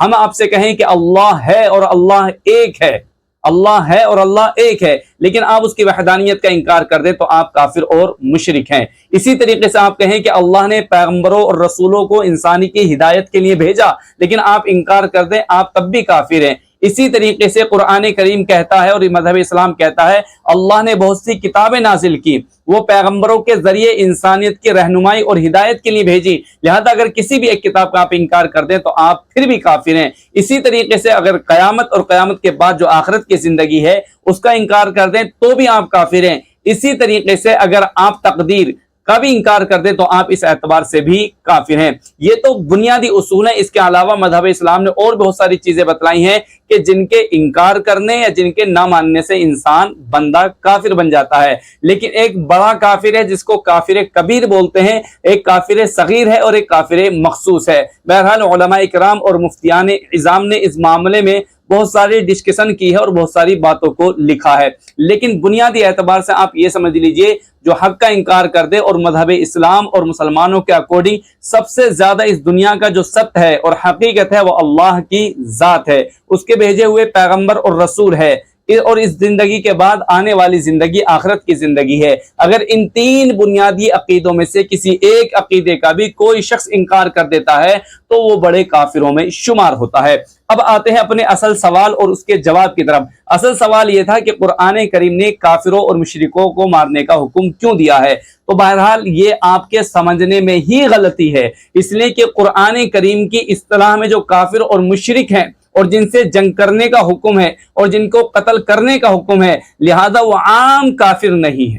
ہم آپ سے کہیں کہ اللہ ہے اور اللہ ایک ہے، اللہ ہے اور اللہ ایک ہے، لیکن آپ اس کی وحدانیت کا انکار کر دیں تو آپ کافر اور مشرک ہیں۔ اسی طریقے سے آپ کہیں کہ اللہ نے پیغمبروں اور رسولوں کو انسانی کی ہدایت کے لیے بھیجا، لیکن آپ انکار کر دیں، آپ تب بھی کافر ہیں۔ اسی طریقے سے قرآن کریم کہتا ہے اور مذہب اسلام کہتا ہے اللہ نے بہت سی کتابیں نازل کی، وہ پیغمبروں کے ذریعے انسانیت کی رہنمائی اور ہدایت کے لیے بھیجی، لہذا اگر کسی بھی ایک کتاب کا آپ انکار کر دیں تو آپ پھر بھی کافر ہیں۔ اسی طریقے سے اگر قیامت اور قیامت کے بعد جو آخرت کی زندگی ہے اس کا انکار کر دیں تو بھی آپ کافر ہیں۔ اسی طریقے سے اگر آپ تقدیر کا بھی انکار کر دیں تو آپ اس اعتبار سے بھی کافر ہیں۔ یہ تو بنیادی اصول ہیں، اس کے علاوہ مذہب اسلام نے اور بہت ساری چیزیں بتلائی ہیں کہ جن کے انکار کرنے یا جن کے نہ ماننے سے انسان بندہ کافر بن جاتا ہے۔ لیکن ایک بڑا کافر ہے جس کو کافر کبیر بولتے ہیں، ایک کافر صغیر ہے اور ایک کافر مخصوص ہے۔ بہرحال علماء کرام اور مفتیان عظام نے اس معاملے میں بہت ساری ڈسکشن کی ہے اور بہت ساری باتوں کو لکھا ہے، لیکن بنیادی اعتبار سے آپ یہ سمجھ لیجئے جو حق کا انکار کر دے اور مذہب اسلام اور مسلمانوں کے اکارڈنگ سب سے زیادہ اس دنیا کا جو ست ہے اور حقیقت ہے وہ اللہ کی ذات ہے، اس کے بھیجے ہوئے پیغمبر اور رسول ہے، اور اس زندگی کے بعد آنے والی زندگی آخرت کی زندگی ہے۔ اگر ان تین بنیادی عقیدوں میں سے کسی ایک عقیدے کا بھی کوئی شخص انکار کر دیتا ہے تو وہ بڑے کافروں میں شمار ہوتا ہے۔ اب آتے ہیں اپنے اصل سوال اور اس کے جواب کی طرف۔ اصل سوال یہ تھا کہ قرآن کریم نے کافروں اور مشرکوں کو مارنے کا حکم کیوں دیا ہے؟ تو بہرحال یہ آپ کے سمجھنے میں ہی غلطی ہے، اس لیے کہ قرآن کریم کی اصطلاح میں جو کافر اور مشرک ہیں اور جن سے جنگ کرنے کا حکم ہے اور جن کو قتل کرنے کا حکم ہے، لہذا وہ عام کافر نہیں ہے۔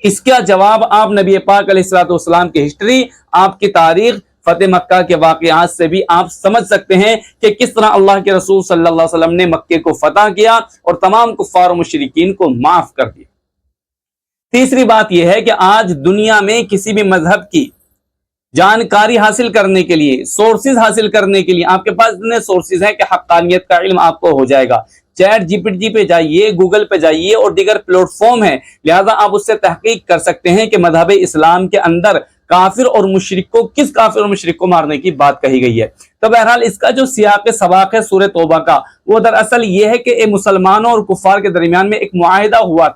اس کا جواب آپ نبی پاک علیہ الصلوۃ والسلام کی ہسٹری، آپ کی تاریخ، فتح مکہ کے واقعات سے بھی آپ سمجھ سکتے ہیں کہ کس طرح اللہ کے رسول صلی اللہ علیہ وسلم نے مکے کو فتح کیا اور تمام کفار و مشرکین کو معاف کر دیا۔ تیسری بات یہ ہے کہ آج دنیا میں کسی بھی مذہب کی جانکاری حاصل کرنے کے لیے، سورسز حاصل کرنے کے لیے آپ کے پاس اتنے سورسز ہیں کہ حقانیت کا علم آپ کو ہو جائے گا۔ چیٹ جی پی ٹی پہ جائیے، گوگل پہ جائیے اور دیگر پلیٹ فارم ہیں، لہذا آپ اس سے تحقیق کر سکتے ہیں کہ مذہب اسلام کے اندر کافر اور مشرک کو، کس کافر اور مشرک کو مارنے کی بات کہی گئی ہے۔ تو بہرحال اس کا جو سیاق سباق ہے سورہ توبہ کا، وہ دراصل یہ ہے کہ مسلمانوں اور کفار کے درمیان میں ایک معاہدہ ہوا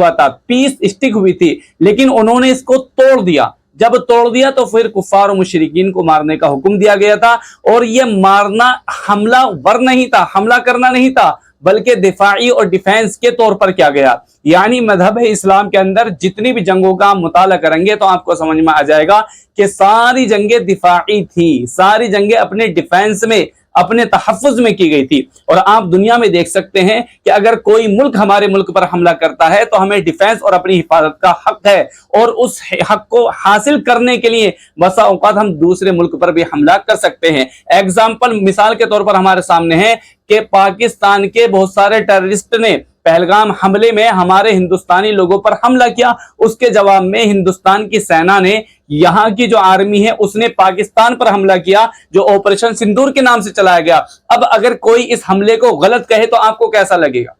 تھا، پیس اسٹک ہوئی تھی، لیکن انہوں نے اس کو توڑ دیا۔ جب توڑ دیا تو پھر کفار و مشرکین کو مارنے کا حکم دیا گیا تھا، اور یہ مارنا حملہ ور نہیں تھا، حملہ کرنا نہیں تھا، بلکہ دفاعی اور ڈیفینس کے طور پر کیا گیا۔ یعنی مذہب اسلام کے اندر جتنی بھی جنگوں کا آپ مطالعہ کریں گے تو آپ کو سمجھ میں آ جائے گا کہ ساری جنگیں دفاعی تھی، ساری جنگیں اپنے ڈیفینس میں، اپنے تحفظ میں کی گئی تھی۔ اور آپ دنیا میں دیکھ سکتے ہیں کہ اگر کوئی ملک ہمارے ملک پر حملہ کرتا ہے تو ہمیں ڈیفینس اور اپنی حفاظت کا حق ہے، اور اس حق کو حاصل کرنے کے لیے بسا اوقات ہم دوسرے ملک پر بھی حملہ کر سکتے ہیں۔ ایگزامپل، مثال کے طور پر ہمارے سامنے ہے کہ پاکستان کے بہت سارے ٹیررسٹ نے پہلگام حملے میں ہمارے ہندوستانی لوگوں پر حملہ کیا، اس کے جواب میں ہندوستان کی سینا نے، یہاں کی جو آرمی ہے اس نے پاکستان پر حملہ کیا جو آپریشن سندور کے نام سے چلایا گیا۔ اب اگر کوئی اس حملے کو غلط کہے تو آپ کو کیسا لگے گا؟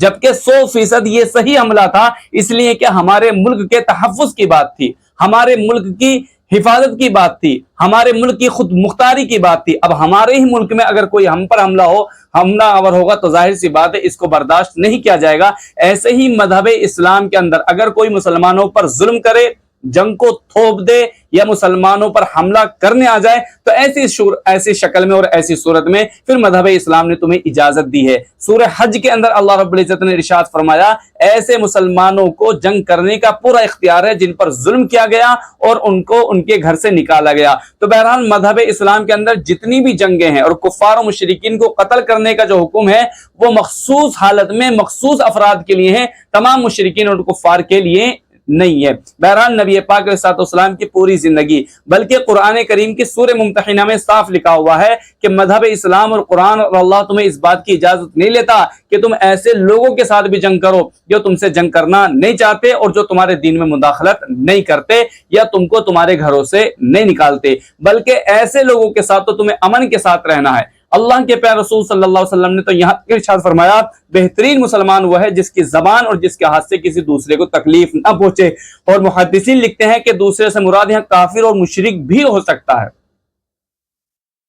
جبکہ 100% یہ صحیح حملہ تھا، اس لیے کہ ہمارے ملک کے تحفظ کی بات تھی، ہمارے ملک کی حفاظت کی بات تھی، ہمارے ملک کی خود مختاری کی بات تھی۔ اب ہمارے ہی ملک میں اگر کوئی ہم پر حملہ آور ہوگا تو ظاہر سی بات ہے اس کو برداشت نہیں کیا جائے گا۔ ایسے ہی مذہب اسلام کے اندر اگر کوئی مسلمانوں پر ظلم کرے، جنگ کو تھوپ دے یا مسلمانوں پر حملہ کرنے آ جائے تو ایسی شکل میں اور ایسی صورت میں پھر مذہب اسلام نے تمہیں اجازت دی ہے۔ سورہ حج کے اندر اللہ رب العزت نے ارشاد فرمایا ایسے مسلمانوں کو جنگ کرنے کا پورا اختیار ہے جن پر ظلم کیا گیا اور ان کو ان کے گھر سے نکالا گیا۔ تو بہرحال مذہب اسلام کے اندر جتنی بھی جنگیں ہیں اور کفار و مشرکین کو قتل کرنے کا جو حکم ہے وہ مخصوص حالت میں مخصوص افراد کے لیے ہے، تمام مشرکین اور کفار کے لیے نہیں ہے۔ بہرحال نبی پاک علیہ الصلوۃ والسلام کی پوری زندگی، بلکہ قرآن کریم کی سورہ ممتحنہ میں صاف لکھا ہوا ہے کہ مذہب اسلام اور قرآن اور اللہ تمہیں اس بات کی اجازت نہیں لیتا کہ تم ایسے لوگوں کے ساتھ بھی جنگ کرو جو تم سے جنگ کرنا نہیں چاہتے اور جو تمہارے دین میں مداخلت نہیں کرتے یا تم کو تمہارے گھروں سے نہیں نکالتے، بلکہ ایسے لوگوں کے ساتھ تو تمہیں امن کے ساتھ رہنا ہے۔ اللہ کے پیارے رسول صلی اللہ علیہ وسلم نے تو یہاں ارشاد فرمایا بہترین مسلمان وہ ہے جس کی زبان اور جس کے ہاتھ سے کسی دوسرے کو تکلیف نہ پہنچے، اور محدثین لکھتے ہیں کہ دوسرے سے مراد یہاں کافر اور مشرک بھی ہو سکتا ہے۔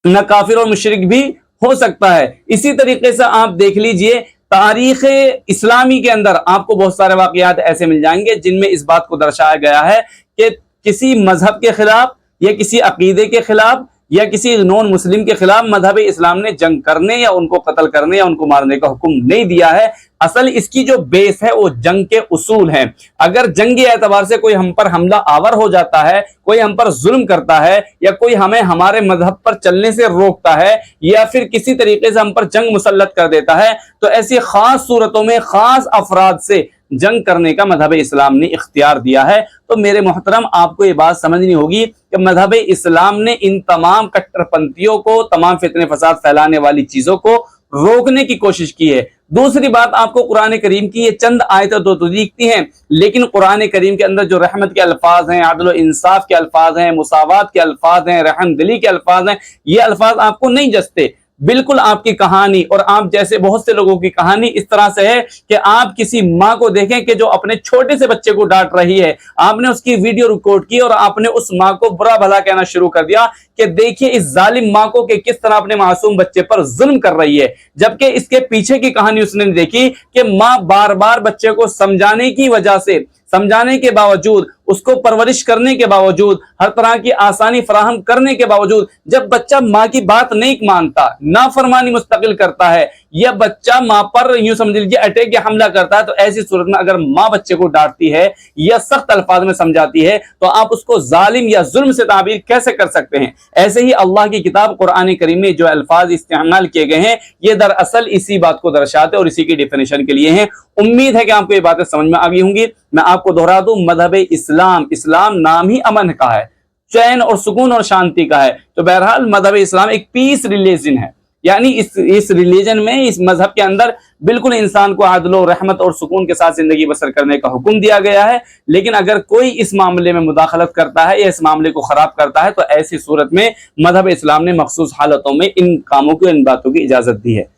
نہ کافر اور مشرک بھی ہو سکتا ہے۔ اسی طریقے سے آپ دیکھ لیجئے تاریخ اسلامی کے اندر آپ کو بہت سارے واقعات ایسے مل جائیں گے جن میں اس بات کو درشایا گیا ہے کہ کسی مذہب کے خلاف یا کسی عقیدے کے خلاف یا کسی نون مسلم کے خلاف مذہب اسلام نے جنگ کرنے یا ان کو قتل کرنے یا ان کو مارنے کا حکم نہیں دیا ہے۔ اصل اس کی جو بیس ہے وہ جنگ کے اصول ہیں۔ اگر جنگی اعتبار سے کوئی ہم پر حملہ آور ہو جاتا ہے، کوئی ہم پر ظلم کرتا ہے، یا کوئی ہمیں ہمارے مذہب پر چلنے سے روکتا ہے، یا پھر کسی طریقے سے ہم پر جنگ مسلط کر دیتا ہے، تو ایسی خاص صورتوں میں خاص افراد سے جنگ کرنے کا مذہب اسلام نے اختیار دیا ہے۔ تو میرے محترم آپ کو یہ بات سمجھنی ہوگی کہ مذہب اسلام نے ان تمام کٹر پنتھیوں کو، تمام فتنے فساد پھیلانے والی چیزوں کو روکنے کی کوشش کی ہے۔ دوسری بات، آپ کو قرآن کریم کی یہ چند آیتیں تو دکھتی ہیں، لیکن قرآن کریم کے اندر جو رحمت کے الفاظ ہیں، عدل و انصاف کے الفاظ ہیں، مساوات کے الفاظ ہیں، رحم دلی کے الفاظ ہیں، یہ الفاظ آپ کو نہیں جچتے۔ بالکل آپ کی کہانی اور آپ جیسے بہت سے لوگوں کی کہانی اس طرح سے ہے کہ آپ کسی ماں کو دیکھیں کہ جو اپنے چھوٹے سے بچے کو ڈانٹ رہی ہے، آپ نے اس کی ویڈیو ریکارڈ کی اور آپ نے اس ماں کو برا بھلا کہنا شروع کر دیا کہ دیکھیے اس ظالم ماں کو کہ کس طرح اپنے معصوم بچے پر ظلم کر رہی ہے، جبکہ اس کے پیچھے کی کہانی اس نے دیکھی کہ ماں بار بار بچے کو سمجھانے کی وجہ سے، سمجھانے کے باوجود، اس کو پرورش کرنے کے باوجود، ہر طرح کی آسانی فراہم کرنے کے باوجود، جب بچہ ماں کی بات نہیں مانتا، نافرمانی مستقل کرتا ہے، یا بچہ ماں پر یوں سمجھ لیجیے اٹیک یا حملہ کرتا ہے، تو ایسی صورت میں اگر ماں بچے کو ڈانٹتی ہے یا سخت الفاظ میں سمجھاتی ہے تو آپ اس کو ظالم یا ظلم سے تعبیر کیسے کر سکتے ہیں؟ ایسے ہی اللہ کی کتاب قرآن کریم میں جو الفاظ استعمال کیے گئے ہیں یہ دراصل اسی بات کو درشاتے اور اسی کی ڈیفینیشن کے لیے ہیں۔ امید ہے کہ آپ کو یہ باتیں سمجھ میں آ گئی ہوں گی۔ میں آپ کو دہرا دوں، مذہب اسلام نام ہی امن کا ہے، چین اور سکون اور شانتی کا ہے۔ تو بہرحال مذہب اسلام ایک پیس ریلیجن ہے، یعنی اس ریلیجن میں، اس مذہب کے اندر بالکل انسان کو عدل و رحمت اور سکون کے ساتھ زندگی بسر کرنے کا حکم دیا گیا ہے۔ لیکن اگر کوئی اس معاملے میں مداخلت کرتا ہے یا اس معاملے کو خراب کرتا ہے تو ایسی صورت میں مذہب اسلام نے مخصوص حالتوں میں ان کاموں کو، ان باتوں کی اجازت دی ہے۔